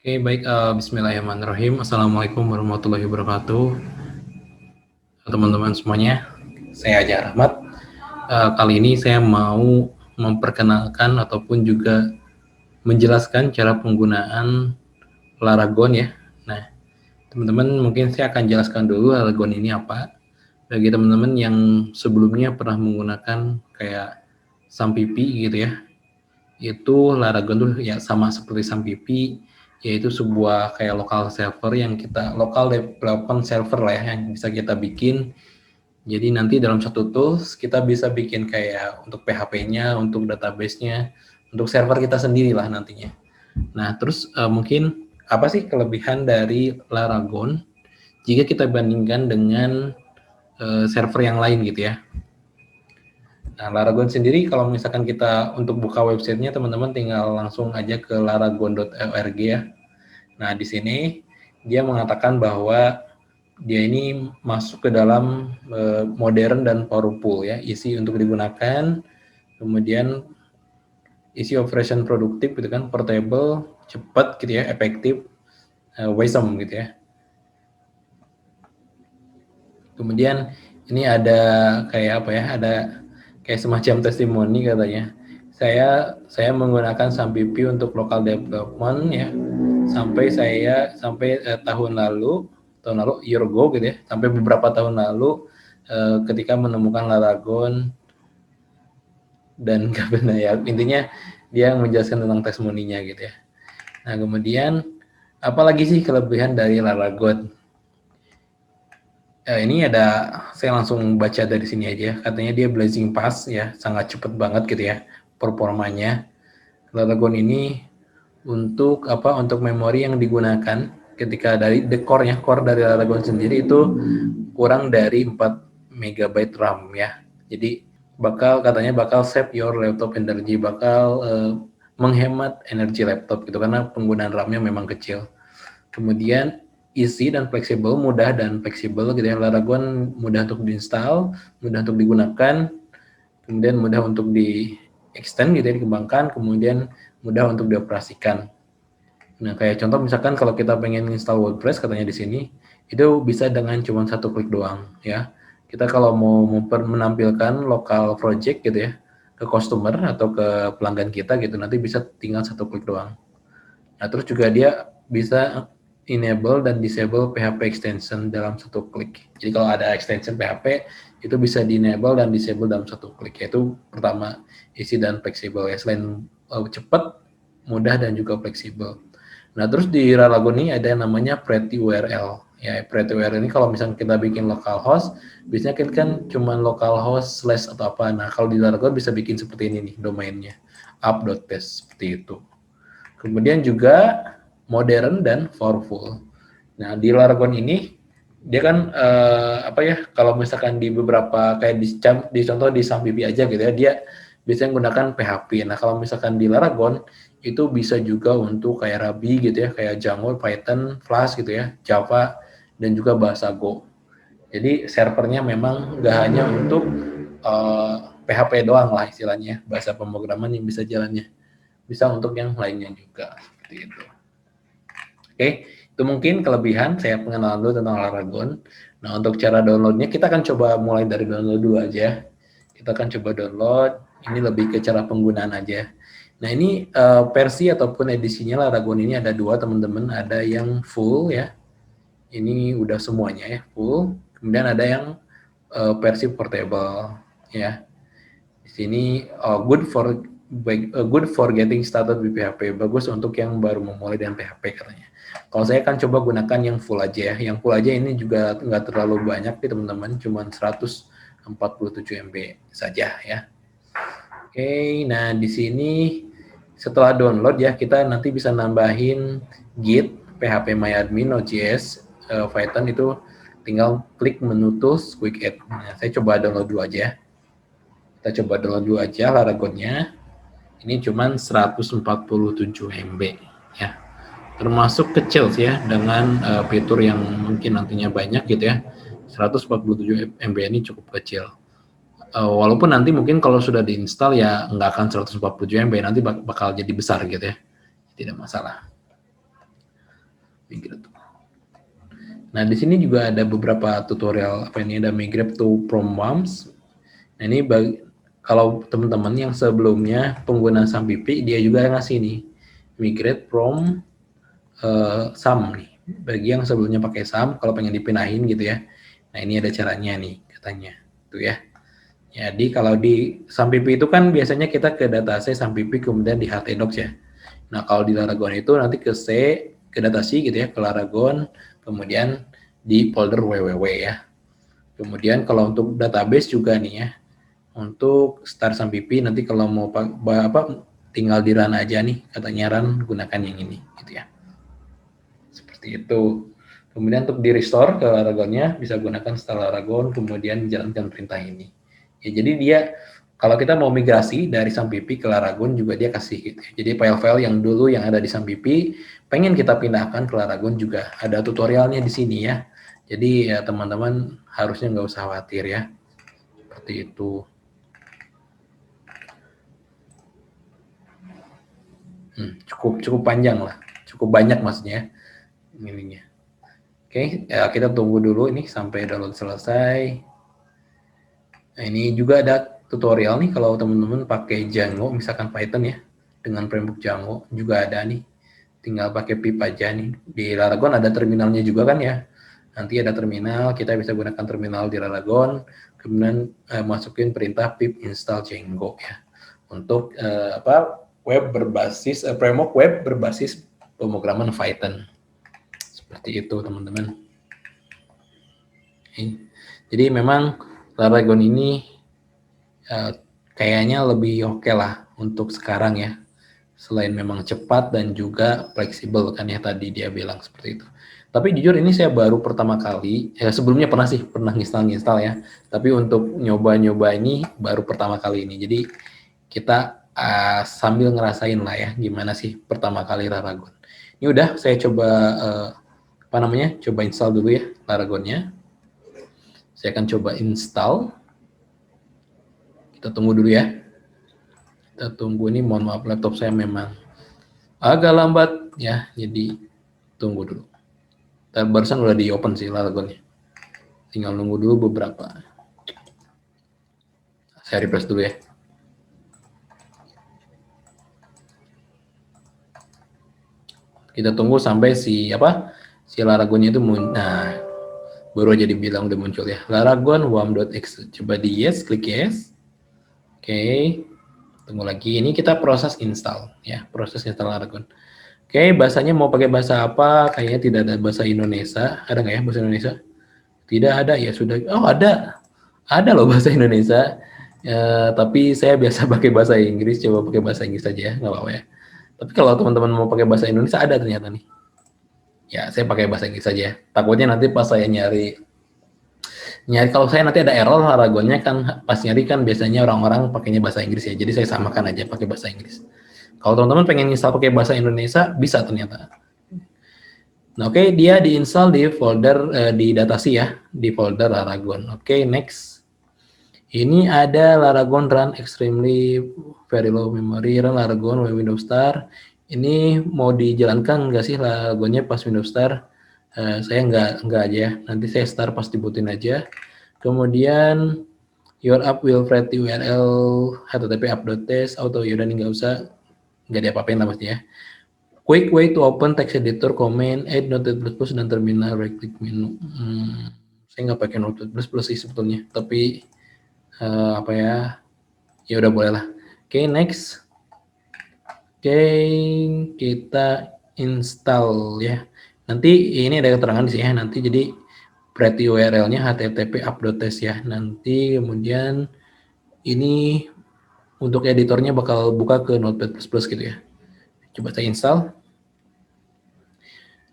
Oke, baik. Bismillahirrahmanirrahim. Assalamualaikum warahmatullahi wabarakatuh, teman-teman semuanya. Saya Ajar Ahmad. Kali ini saya mau memperkenalkan ataupun juga menjelaskan cara penggunaan Laragon ya. Nah, teman-teman mungkin saya akan jelaskan dulu Laragon ini apa. Bagi teman-teman yang sebelumnya pernah menggunakan kayak Sampipi gitu ya, itu Laragon tuh ya sama seperti Sampipi, yaitu sebuah kayak lokal server yang kita lokal development server lah ya, yang bisa kita bikin. Jadi nanti dalam satu tools kita bisa bikin kayak untuk PHP-nya, untuk database-nya, untuk server kita sendiri lah nantinya. Nah, terus mungkin apa sih kelebihan dari Laragon jika kita bandingkan dengan server yang lain gitu ya. Nah, Laragon sendiri kalau misalkan kita untuk buka websitenya, teman-teman tinggal langsung aja ke laragon.org ya. Nah, di sini dia mengatakan bahwa dia ini masuk ke dalam modern dan powerful ya, isi untuk digunakan, kemudian isi operation produktif gitu kan, portable, cepat gitu ya, efektif, wisdom gitu ya. Kemudian ini ada kayak apa ya, ada kayak semacam testimoni katanya. Saya menggunakan Sampipi untuk local development ya, sampai tahun lalu year ago gitu ya, sampai beberapa tahun lalu ketika menemukan Laragon dan gak benar ya, intinya dia menjelaskan tentang testimoninya gitu ya. Nah, kemudian apalagi sih kelebihan dari Laragon? Ini ada, saya langsung baca dari sini aja. Katanya dia blazing fast ya, sangat cepet banget gitu ya performanya. Laragon ini untuk apa? Untuk memori yang digunakan ketika dari core dari Laragon sendiri itu kurang dari 4 MB RAM ya. Jadi katanya bakal save your laptop energy, bakal menghemat energi laptop gitu karena penggunaan RAM-nya memang kecil. Kemudian easy dan fleksibel, mudah dan fleksibel gitu ya. Laragon mudah untuk diinstal, mudah untuk digunakan, kemudian mudah untuk di extend gitu ya, dikembangkan, kemudian mudah untuk dioperasikan. Nah, kayak contoh misalkan kalau kita pengen install WordPress katanya di sini, itu bisa dengan cuma satu klik doang ya. Kita kalau mau menampilkan local project gitu ya ke customer atau ke pelanggan kita gitu, nanti bisa tinggal satu klik doang. Nah, terus juga dia bisa enable dan disable PHP extension dalam satu klik. Jadi kalau ada extension PHP itu bisa di-enable dan disable dalam satu klik. Yaitu pertama, easy dan fleksibel ya. Selain cepat, mudah dan juga fleksibel. Nah, terus di Laragon ini ada yang namanya Pretty URL. Ya, Pretty URL ini kalau misalnya kita bikin localhost, biasanya kan cuma localhost / atau apa. Nah, kalau di Laragon bisa bikin seperti ini nih domainnya, app.base seperti itu. Kemudian juga modern dan powerful. Nah, di Laragon ini dia kan apa ya, kalau misalkan di beberapa kayak di contoh di Sampipi aja gitu ya, dia biasanya menggunakan PHP. Nah, kalau misalkan di Laragon itu bisa juga untuk kayak Ruby gitu ya, kayak Django, Python, Flash gitu ya, Java dan juga bahasa Go. Jadi servernya memang nggak hanya untuk PHP doang lah istilahnya, bahasa pemrograman yang bisa jalannya, bisa untuk yang lainnya juga seperti itu. Oke, itu mungkin kelebihan saya pengenalan dulu tentang Laragon. Nah, untuk cara downloadnya kita akan coba mulai dari download dulu aja. Kita akan coba download, ini lebih ke cara penggunaan aja. Nah, ini versi ataupun edisinya Laragon ini ada dua teman-teman, ada yang full ya, ini udah semuanya ya full. Kemudian ada yang versi portable ya. Di sini good for getting started with PHP, bagus untuk yang baru memulai dengan PHP katanya. Kalau saya akan coba gunakan yang full aja ya. Yang full aja ini juga nggak terlalu banyak nih teman-teman, cuma 147 MB saja ya. Oke, nah di sini setelah download ya kita nanti bisa nambahin Git, PHP MyAdmin, Node.js, Python itu tinggal klik menu tools, quick add. Nah, saya coba download dulu aja. Kita coba download dulu aja Laragonnya. Ini cuma 147 MB ya. Termasuk kecil sih ya dengan fitur yang mungkin nantinya banyak gitu ya. 147 MB ini cukup kecil. Walaupun nanti mungkin kalau sudah diinstal ya nggak akan 147 MB, nanti bakal jadi besar gitu ya. Tidak masalah. Migrate. Nah, di sini juga ada beberapa tutorial apa ini, ada migrate to from WAMS. Nah, ini kalau teman-teman yang sebelumnya pengguna Sampipi, dia juga ngasih nih migrate from SAM nih. Bagi yang sebelumnya pakai SAM, kalau pengen dipindahin gitu ya. Nah, ini ada caranya nih katanya. Tuh ya. Jadi kalau di Sampipi itu kan biasanya kita ke database Sampipi kemudian di htdocs ya. Nah, kalau di Laragon itu nanti ke C, ke datasi gitu ya, ke Laragon, kemudian di folder www ya. Kemudian kalau untuk database juga nih ya, untuk start Sampipi nanti kalau mau apa tinggal di run aja nih, katanya run gunakan yang ini gitu ya. Seperti itu. Kemudian untuk di restore ke Laragonnya bisa gunakan setelah Laragon, kemudian jalankan perintah ini. Ya, jadi dia kalau kita mau migrasi dari Sampipi ke Laragon juga dia kasih gitu. Jadi file-file yang dulu yang ada di Sampipi pengen kita pindahkan ke Laragon juga ada tutorialnya di sini ya. Jadi ya teman-teman harusnya nggak usah khawatir ya. Seperti itu. Cukup panjang lah, cukup banyak maksudnya ininya. Oke, ya kita tunggu dulu ini sampai download selesai. Nah, ini juga ada tutorial nih kalau teman-teman pakai Django, misalkan Python ya, dengan framework Django juga ada nih. Tinggal pakai pip aja nih. Di Laragon ada terminalnya juga kan ya. Nanti ada terminal, kita bisa gunakan terminal di Laragon, kemudian masukin perintah pip install Django ya. Untuk web berbasis framework web berbasis pemrograman Python. Seperti itu teman-teman. Jadi memang Laragon ini kayaknya lebih oke lah untuk sekarang ya. Selain memang cepat dan juga fleksibel kan ya tadi dia bilang seperti itu. Tapi jujur ini saya baru pertama kali, ya sebelumnya pernah nginstal ya. Tapi untuk nyoba-nyoba ini baru pertama kali ini. Jadi kita sambil ngerasain lah ya gimana sih pertama kali Laragon. Ini udah saya coba coba install dulu ya Laragonnya. Saya akan coba install. Kita tunggu dulu ya. Kita tunggu ini, mohon maaf laptop saya memang agak lambat ya, jadi tunggu dulu. Barusan udah di open sih Laragonnya. Tinggal nunggu dulu beberapa. Saya refresh dulu ya. Kita tunggu sampai si Laragonnya itu nah baru aja dibilang udah muncul ya. Laragon wam.x. Coba di yes, klik yes. Oke. Tunggu lagi. Ini kita proses install ya, proses install Laragon. Oke, bahasanya mau pakai bahasa apa? Kayaknya tidak ada bahasa Indonesia. Ada nggak ya bahasa Indonesia? Tidak ada ya sudah. Oh ada loh bahasa Indonesia. Tapi saya biasa pakai bahasa Inggris. Coba pakai bahasa Inggris saja ya, nggak apa-apa ya. Tapi kalau teman-teman mau pakai bahasa Indonesia ada ternyata nih. Ya saya pakai bahasa Inggris saja. Takutnya nanti pas saya nyari kalau saya nanti ada error Laragonnya kan pas nyari kan biasanya orang-orang pakainya bahasa Inggris ya. Jadi saya samakan aja pakai bahasa Inggris. Kalau teman-teman pengen install pakai bahasa Indonesia bisa ternyata. Nah, oke, dia diinstal di folder di datasi ya, di folder Laragon. Oke, next. Ini ada Laragon run extremely very low memory, run Laragon Windows Star. Ini mau dijalankan nggak sih Laragonnya pas Windows Star? Saya nggak aja ya. Nanti saya start pas dibutin aja. Kemudian your app will create URL http app.test auto yaudah nih nggak diapa-apain lah pasti ya. Quick way to open text editor, command, add Notepad++ dan terminal right click menu. Saya nggak pakai Notepad++ sih sebetulnya, tapi apa ya? Ya udah boleh lah. Oke, next. Oke, kita install ya. Nanti ini ada keterangan di sini ya. Nanti jadi pretty URL-nya http app.test ya. Nanti kemudian ini untuk editornya bakal buka ke Notepad++ gitu ya. Coba saya install.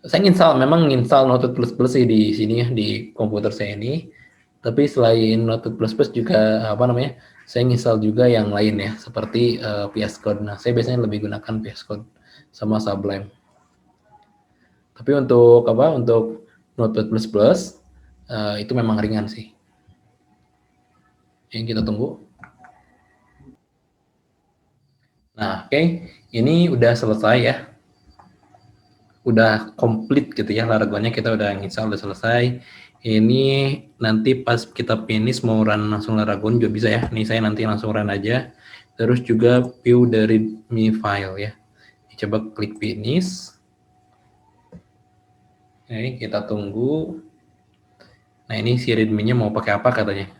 Saya memang install Notepad++ sih di sini ya, di komputer saya ini. Tapi selain Notepad++ juga saya install juga yang lain ya, seperti VS Code. Nah, saya biasanya lebih gunakan VS Code sama Sublime. Tapi untuk Notepad++ itu memang ringan sih. Yang kita tunggu. Nah, oke. Ini udah selesai ya. udah komplit gitu ya, Laragonnya kita udah install, udah selesai. Ini nanti pas kita finish mau run langsung Laragon juga bisa ya. Nih saya nanti langsung run aja. Terus juga view dari Mi file ya. Coba klik finish. Oke, kita tunggu. Nah ini si readme-nya mau pakai apa katanya.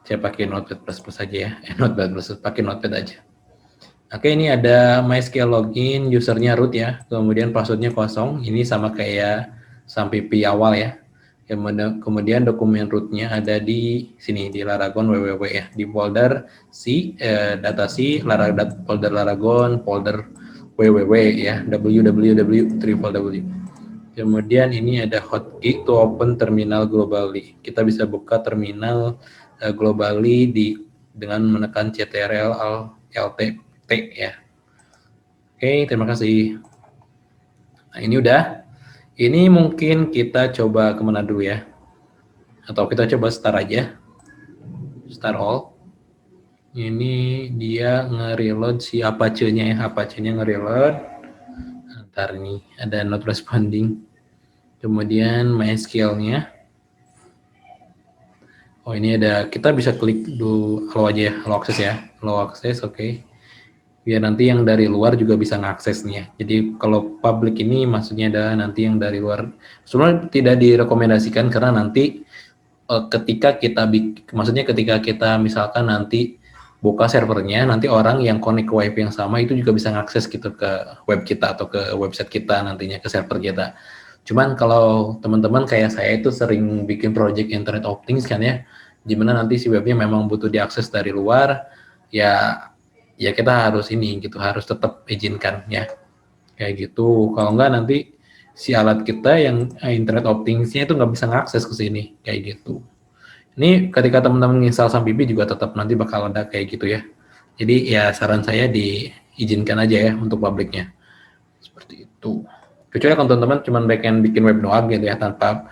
Saya pakai Notepad++ aja ya. Notepad++, pakai Notepad aja. Oke, ini ada MySQL login, usernya root ya, kemudian passwordnya kosong, ini sama kayak sampai pi awal ya. Kemudian dokumen rootnya ada di sini, di Laragon www ya, di folder C, data C, folder Laragon, folder www ya, www. Kemudian ini ada hotkey to open terminal globally. Kita bisa buka terminal globally dengan menekan CTRL Alt T ya. Oke, terima kasih. Nah, ini udah. Ini mungkin kita coba kemana dulu ya? Atau kita coba start aja. Start all. Ini dia nge-reload si Apache-nya ya. Apache-nya nge-reload. Ntar nih, ada not responding. Kemudian MySQL-nya. Oh, ini ada, kita bisa klik dulu allow aja ya, allow access ya. Allow access, oke. Biar nanti yang dari luar juga bisa ngakses nih ya. Jadi kalau public ini maksudnya adalah nanti yang dari luar. Sebenarnya tidak direkomendasikan karena nanti ketika kita maksudnya ketika kita misalkan nanti buka servernya, nanti orang yang connect ke wifi yang sama itu juga bisa ngakses gitu ke web kita atau ke website kita nantinya, ke server kita. Cuman kalau teman-teman kayak saya itu sering bikin project Internet of Things kan ya, dimana nanti si webnya memang butuh diakses dari luar, ya kita harus ini gitu, harus tetap izinkan ya, kayak gitu. Kalau enggak nanti si alat kita yang Internet of Things-nya itu nggak bisa ngakses ke sini, kayak gitu. Ini ketika teman-teman install Sampipi juga tetap nanti bakal ada kayak gitu ya. Jadi ya saran saya diizinkan aja ya untuk publiknya. Seperti itu. Kecuali kalau teman-teman cuma pengen bikin web doang gitu ya, tanpa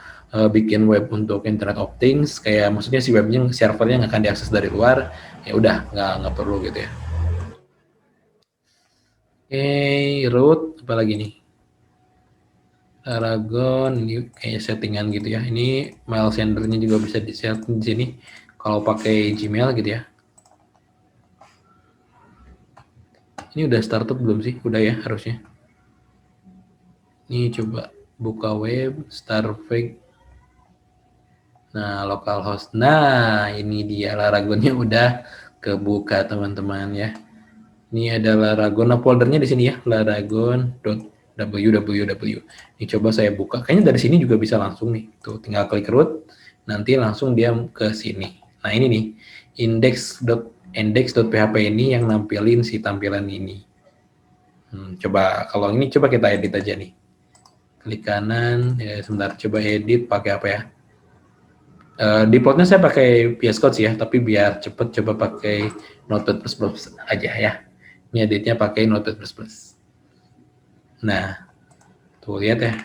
bikin web untuk Internet of Things, kayak maksudnya si webnya, servernya nggak akan diakses dari luar, ya udah nggak perlu gitu ya. Oke, root apa lagi nih? Laragon ini kayak settingan gitu ya. Ini mail sendernya juga bisa di-set di sini kalau pakai Gmail gitu ya. Ini udah startup belum sih? Udah ya harusnya. Ini coba buka web, Starfake. Nah, localhost. Nah, ini dia Laragonnya udah kebuka teman-teman ya. Ini ada Laragon, nah foldernya di sini ya, laragon.www. Ini coba saya buka, kayaknya dari sini juga bisa langsung nih. Tuh, tinggal klik root, nanti langsung dia ke sini. Nah ini nih, index.php ini yang nampilin si tampilan ini. Coba kalau ini coba kita edit aja nih. Klik kanan, ya sebentar, coba edit pakai apa ya? Defaultnya saya pakai VS Code sih ya, tapi biar cepet coba pakai Notepad++ aja ya. Ini editnya pakai Notepad++. Nah, tuh lihat ya.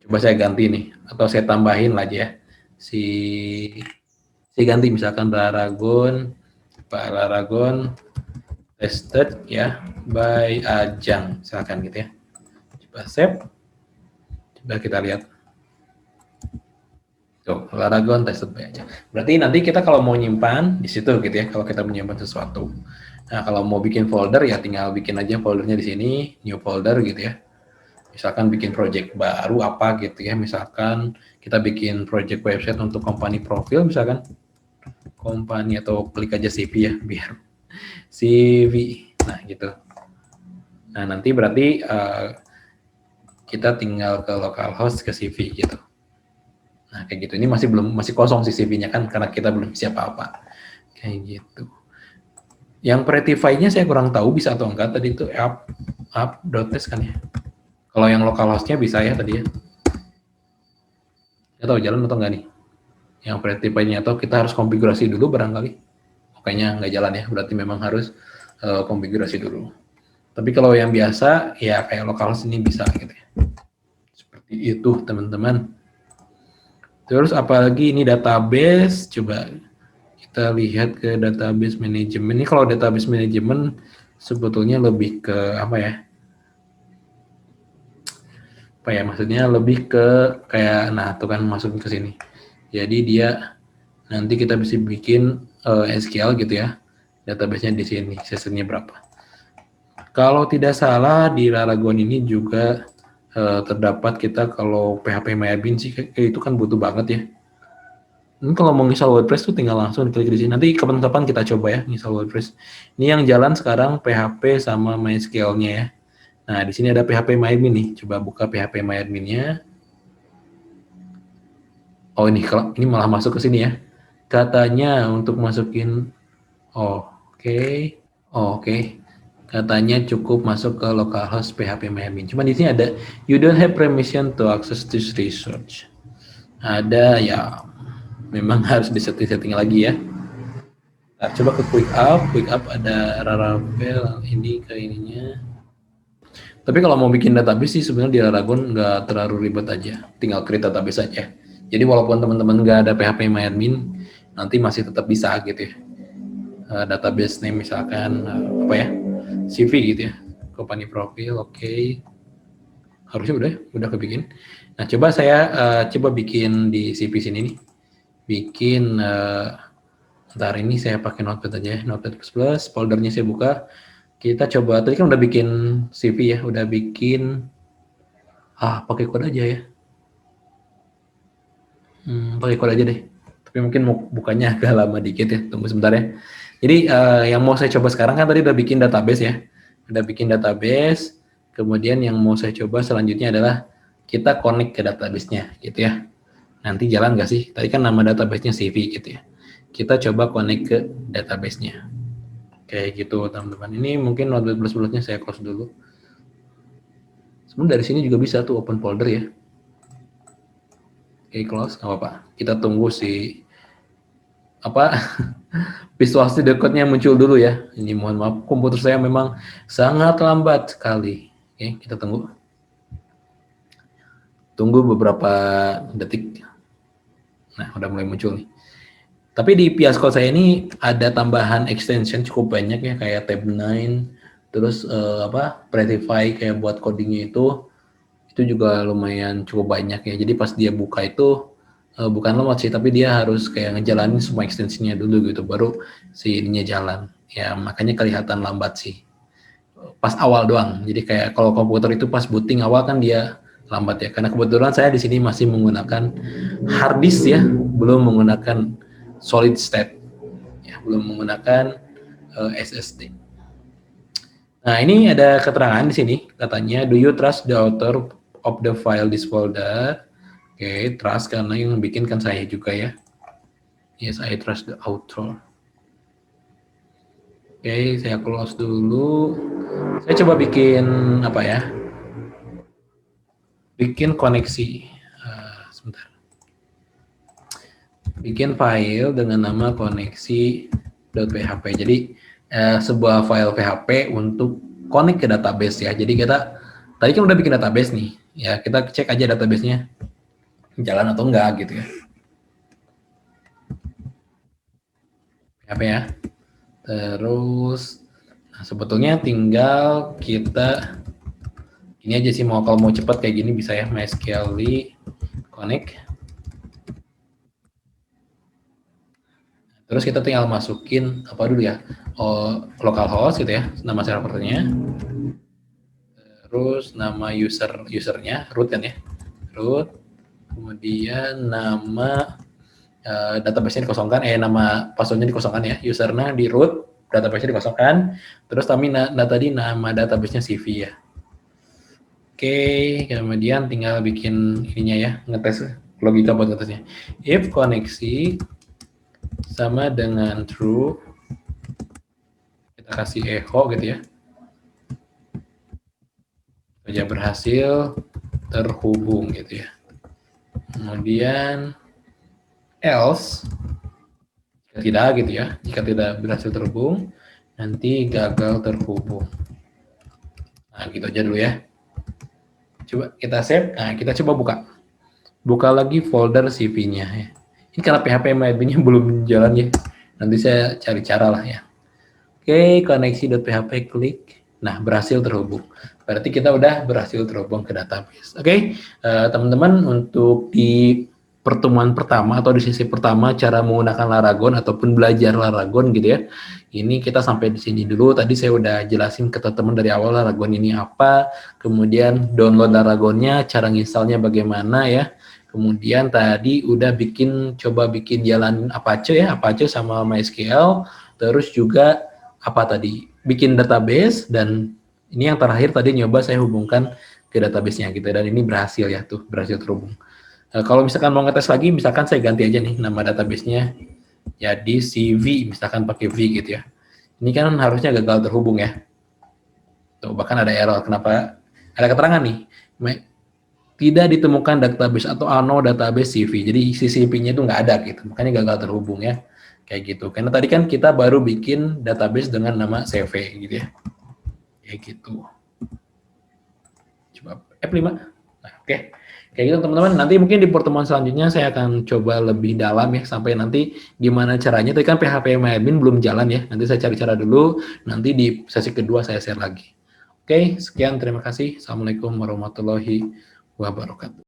Coba saya ganti nih, atau saya tambahin lah aja ya. Si ganti misalkan Laragon tested ya by Ajang, misalkan gitu ya. Coba save. Coba kita lihat. Tuh, Laragon tested by Ajang. Berarti nanti kita kalau mau nyimpan di situ gitu ya, kalau kita menyimpan sesuatu. Nah, kalau mau bikin folder ya tinggal bikin aja foldernya di sini, new folder gitu ya. Misalkan bikin project baru apa gitu ya, misalkan kita bikin project website untuk company profil misalkan, company atau klik aja CV ya, biar CV, nah gitu. Nah nanti berarti kita tinggal ke localhost ke CV gitu. Nah kayak gitu, ini masih kosong sih CV-nya kan, karena kita belum siapa apa, kayak gitu. Yang Prettify-nya saya kurang tahu bisa atau enggak, tadi itu app.test kan ya. Kalau yang localhost-nya bisa ya tadi ya. Nggak tahu jalan atau enggak nih. Yang Prettify-nya, atau kita harus konfigurasi dulu barangkali. Kayaknya nggak jalan ya, berarti memang harus konfigurasi dulu. Tapi kalau yang biasa, ya kayak localhost ini bisa gitu ya. Seperti itu teman-teman. Terus apalagi ini database, coba kita lihat ke database manajemen. Ini kalau database manajemen sebetulnya lebih ke apa ya? apa ya, maksudnya lebih ke kayak, nah tuh kan masukin ke sini. Jadi dia nanti kita bisa bikin SQL gitu ya, database-nya di sini, sessionnya berapa. Kalau tidak salah di Raragon ini juga terdapat kita kalau PHP MyAdmin sih kayak itu kan butuh banget ya. Ini kalau mau install WordPress tuh tinggal langsung klik di sini. Nanti kapan-kapan kita coba ya install WordPress. Ini yang jalan sekarang PHP sama MySQL-nya ya. Nah, di sini ada PHP MyAdmin nih. Coba buka PHP MyAdmin-nya. Oh, ini malah masuk ke sini ya. Katanya untuk masukin oke. Oke. Katanya cukup masuk ke localhost PHP MyAdmin. Cuma di sini ada you don't have permission to access this resource. Ada ya, memang harus disetting-setting lagi ya. Nah, coba ke quick up ada Laravel ini ke ininya. Tapi kalau mau bikin database sih sebenarnya di Laragon nggak terlalu ribet aja, tinggal create database aja. Jadi walaupun teman-teman nggak ada PHP MyAdmin, nanti masih tetap bisa gitu ya. Database name misalkan apa ya, CV gitu ya, company profile, oke. Harusnya udah kebikin. Nah coba saya coba bikin di CV sini nih, bikin ntar ini saya pakai Notepad aja, Notepad++, foldernya saya buka. Kita coba, tadi kan udah bikin CV ya, udah bikin, pakai kode aja ya. Pakai kode aja deh. Tapi mungkin bukanya agak lama dikit ya, tunggu sebentar ya. Jadi yang mau saya coba sekarang kan tadi udah bikin database ya. Udah bikin database, kemudian yang mau saya coba selanjutnya adalah kita connect ke database-nya gitu ya. Nanti jalan nggak sih? Tadi kan nama database-nya CV gitu ya. Kita coba connect ke database-nya. Kayak gitu teman-teman. Ini mungkin Notepad++-nya saya close dulu. Sebenarnya dari sini juga bisa tuh open folder ya. Oke, close, nggak apa-apa. Kita tunggu si Visual Studio Code-nya muncul dulu ya. Ini mohon maaf, komputer saya memang sangat lambat sekali. Oke, kita tunggu. Tunggu beberapa detik. Nah, udah mulai muncul nih. Tapi di VS Code saya ini ada tambahan extension cukup banyak ya, kayak tab 9, terus Prettify kayak buat codingnya itu juga lumayan cukup banyak ya. Jadi pas dia buka itu bukan lemot sih, tapi dia harus kayak ngejalanin semua ekstensinya dulu gitu, baru si ininya jalan. Ya makanya kelihatan lambat sih. Pas awal doang. Jadi kayak kalau komputer itu pas booting awal kan dia lambat ya. Karena kebetulan saya di sini masih menggunakan hard disk ya, belum menggunakan solid state. Ya, belum menggunakan SSD. Nah, ini ada keterangan di sini, katanya, do you trust the author of the file this folder? Oke, trust karena yang bikin kan saya juga ya. Yes, I trust the author. Oke, saya close dulu. Saya coba bikin apa ya? Bikin koneksi. Sebentar. Bikin file dengan nama koneksi.php. Jadi sebuah file PHP untuk connect ke database ya. Jadi kita tadi kan udah bikin database nih. Ya, kita cek aja database-nya jalan atau enggak gitu ya. PHP ya. Terus nah sebetulnya tinggal kita ini aja sih, kalau mau cepat kayak gini bisa ya, MySQL connect. Terus kita tinggal masukin apa dulu ya, localhost gitu ya, nama servernya. Terus nama usernya root kan ya, root. Kemudian nama database-nya dikosongkan, nama password-nya dikosongkan ya, usernya di root, database-nya dikosongkan. Terus tadi nama database-nya CV ya. Oke, kemudian tinggal bikin ininya ya, ngetes logika buat ngetesnya. If koneksi sama dengan true, kita kasih echo gitu ya. Saja berhasil terhubung gitu ya. Kemudian else, jika tidak gitu ya, jika tidak berhasil terhubung, nanti gagal terhubung. Nah, gitu aja dulu ya. Coba kita save, nah kita coba buka lagi folder CV-nya ya. Ini karena PHP MyAdmin-nya belum jalan ya, nanti saya cari cara lah ya. Oke, koneksi.php klik. Nah, berhasil terhubung. Berarti kita udah berhasil terhubung ke database. Oke, teman-teman, untuk di pertemuan pertama atau di sesi pertama cara menggunakan Laragon ataupun belajar Laragon gitu ya. Ini kita sampai di sini dulu. Tadi saya udah jelasin ke teman-teman dari awal Laragon ini apa, kemudian download Laragonnya, cara nginstalnya bagaimana ya. Kemudian tadi udah coba bikin jalan Apache ya, Apache sama MySQL, terus juga apa tadi? Bikin database, dan ini yang terakhir tadi nyoba saya hubungkan ke database-nya gitu, dan ini berhasil ya, tuh berhasil terhubung. Kalau misalkan mau ngetes lagi, misalkan saya ganti aja nih nama database-nya jadi CV, misalkan pakai V gitu ya. Ini kan harusnya gagal terhubung ya. Tuh, bahkan ada error. Kenapa? Ada keterangan nih, tidak ditemukan database atau ano database CV. Jadi si CV-nya itu nggak ada gitu. Makanya gagal terhubung ya. Kayak gitu. Karena tadi kan kita baru bikin database dengan nama CV gitu ya. Kayak gitu. Coba F5. Nah, oke. Kayak gitu teman-teman. Nanti mungkin di pertemuan selanjutnya saya akan coba lebih dalam ya, sampai nanti gimana caranya. Tadi kan PHP MyAdmin belum jalan ya. Nanti saya cari cara dulu. Nanti di sesi kedua saya share lagi. Oke, sekian. Terima kasih. Assalamualaikum warahmatullahi wabarakatuh.